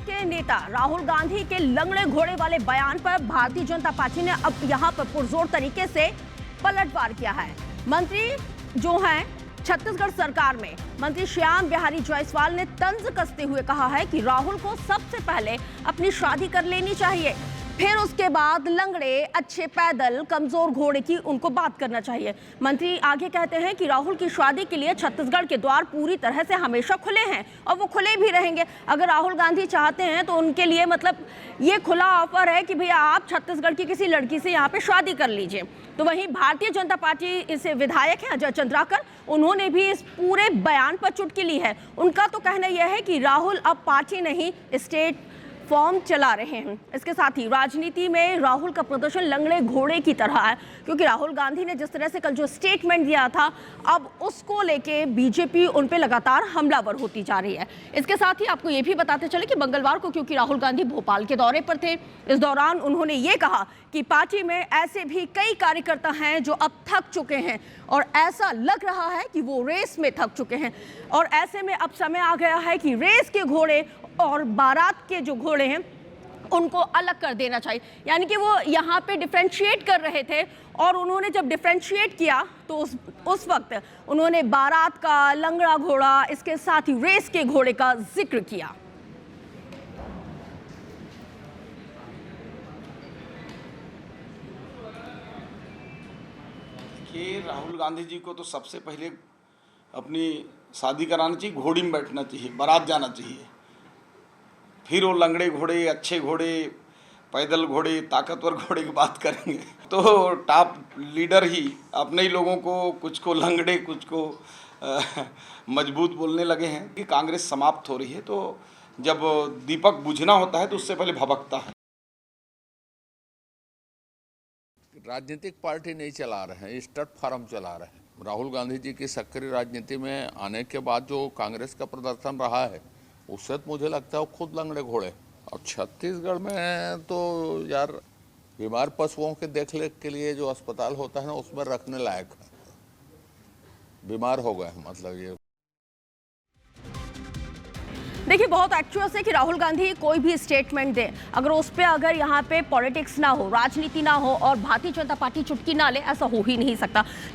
के नेता राहुल गांधी के लंगड़े घोड़े वाले बयान पर भारतीय जनता पार्टी ने अब यहां पर पुरजोर तरीके से पलटवार किया है। मंत्री जो हैं छत्तीसगढ़ सरकार में मंत्री श्याम बिहारी जायसवाल ने तंज कसते हुए कहा है कि राहुल को सबसे पहले अपनी शादी कर लेनी चाहिए, फिर उसके बाद लंगड़े, अच्छे पैदल, कमजोर घोड़े की उनको बात करना चाहिए। मंत्री आगे कहते हैं कि राहुल की शादी के लिए छत्तीसगढ़ के द्वार पूरी तरह से हमेशा खुले हैं और वो खुले भी रहेंगे। अगर राहुल गांधी चाहते हैं तो उनके लिए मतलब ये खुला ऑफर है कि भैया आप छत्तीसगढ़ की किसी लड़की से यहाँ पे शादी कर लीजिए। तो वहीं भारतीय जनता पार्टी इसे विधायक है अजय चंद्राकर, उन्होंने भी इस पूरे बयान पर चुटकी ली है। उनका तो कहना यह है कि राहुल अब पार्टी नहीं स्टेट फॉर्म चला रहे हैं। इसके साथ ही राजनीति में राहुल का प्रदर्शन लंगड़े घोड़े की तरह है, क्योंकि राहुल गांधी ने जिस तरह से कल जो स्टेटमेंट दिया था, अब उसको लेके बीजेपी उन पे लगातार हमलावर होती जा रही है। इसके साथ ही आपको ये भी बताते चले कि मंगलवार को क्योंकि राहुल गांधी भोपाल के दौरे पर थे, इस दौरान उन्होंने ये कहा कि पार्टी में ऐसे भी कई कार्यकर्ता हैं जो अब थक चुके हैं और ऐसा लग रहा है कि वो रेस में थक चुके हैं और ऐसे में अब समय आ गया है कि रेस के घोड़े और बारात के जो घोड़े हैं उनको अलग कर देना चाहिए। यानी कि वो यहाँ पे डिफरेंशिएट कर रहे थे और उन्होंने जब डिफरेंशिएट किया तो उस वक्त उन्होंने बारात का, लंगड़ा घोड़ा, इसके साथ ही रेस के घोड़े का जिक्र किया। कि राहुल गांधी जी को तो सबसे पहले अपनी शादी करानी चाहिए, घोड़ी में बैठना चाहिए, बारात जाना चाहिए, फिर वो लंगड़े घोड़े, अच्छे घोड़े, पैदल घोड़े, ताकतवर घोड़े की बात करेंगे। तो टॉप लीडर ही अपने ही लोगों को, कुछ को लंगड़े, कुछ को मजबूत बोलने लगे हैं कि कांग्रेस समाप्त हो रही है। तो जब दीपक बुझना होता है तो उससे पहले भभकता है। राजनीतिक पार्टी नहीं चला रहे हैं, स्टड फार्म चला रहे हैं। राहुल गांधी जी की सक्रिय राजनीति में आने के बाद जो कांग्रेस का प्रदर्शन रहा है, उससे तो मुझे लगता है वो खुद लंगड़े घोड़े। और छत्तीसगढ़ में तो यार बीमार पशुओं के देखरेख के लिए जो अस्पताल होता है ना, उसमें रखने लायक है। बीमार हो गए मतलब ये। देखिए बहुत एक्चुअस है कि राहुल गांधी कोई भी स्टेटमेंट दे, अगर उस पर अगर यहाँ पे पॉलिटिक्स ना हो, राजनीति ना हो और भारतीय जनता पार्टी चुटकी ना ले, ऐसा हो ही नहीं सकता।